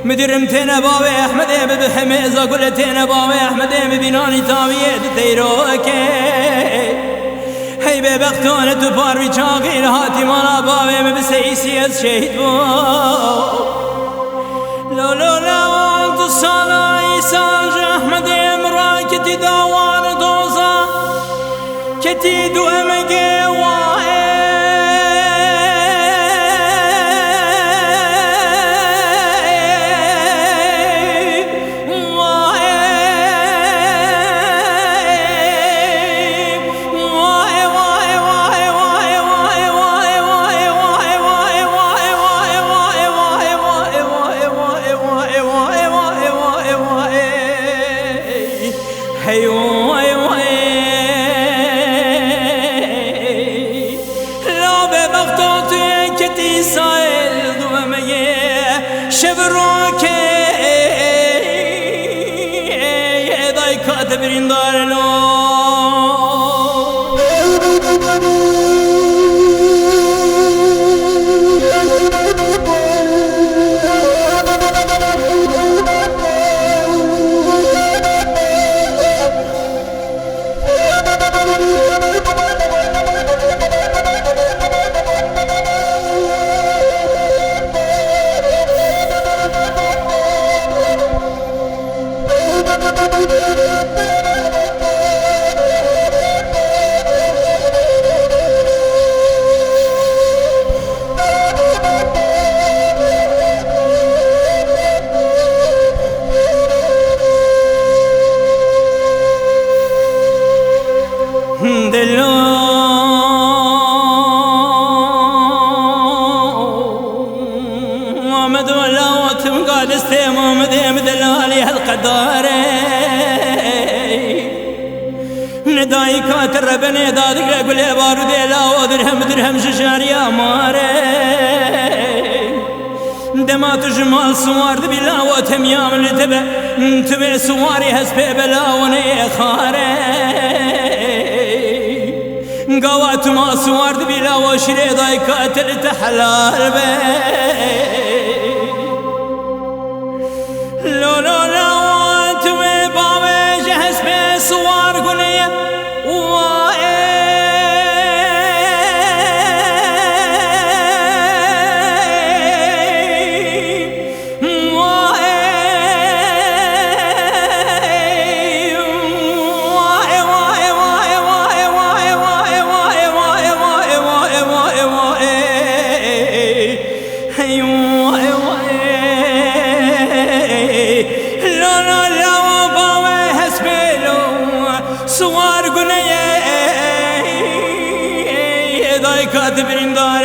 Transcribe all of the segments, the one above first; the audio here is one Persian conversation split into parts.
مدرم تينا باوي احمد بحميز اقول تينا باوي احمد ببيناني تاوية تيروكي هي ببختون تبار بجاقي لهاتي مالا باوي بسيسي از شهيد بو لو لو لو انت الصلاة يساج احمد امرا كتي دوان دوزا كتي دو امجي كاتبين دار لو نداي كاتر بني دادك لقول يا بارو ديلا ودرهم درهم شجار يا ماري دمات جمال سوار بلا وتم يام لتبع تبع سواري هسبي بلا وني خاري قوات ما سوار بلا وشري داي كاتر تحلال بي لو لو لو تبع بابي جهز بي سوار قولي كاتبين دار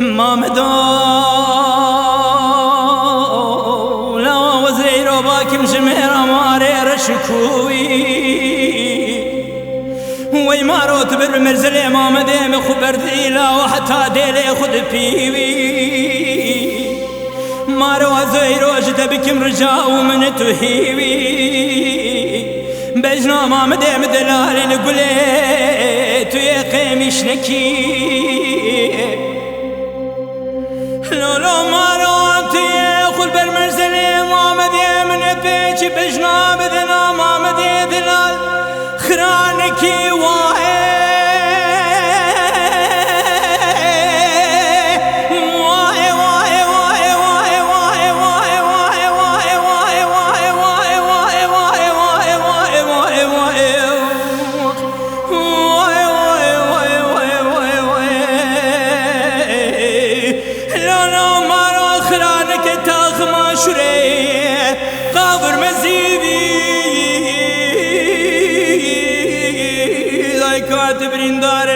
ما مدو لا وزير باكم جمير ماري رشكوي وي مارو تبر مرزلي ما مدام خبر ديلا وحتى ديلي خد بيوي مارو زير وجد بكم رجاء ومن تهيوي بجنا ما مدام دلالي نقولي تو يا قيمش نكي چی بجنا بدنا مامدی دلال خرانکی واه قابر مزيدي ذاك كاتب رندار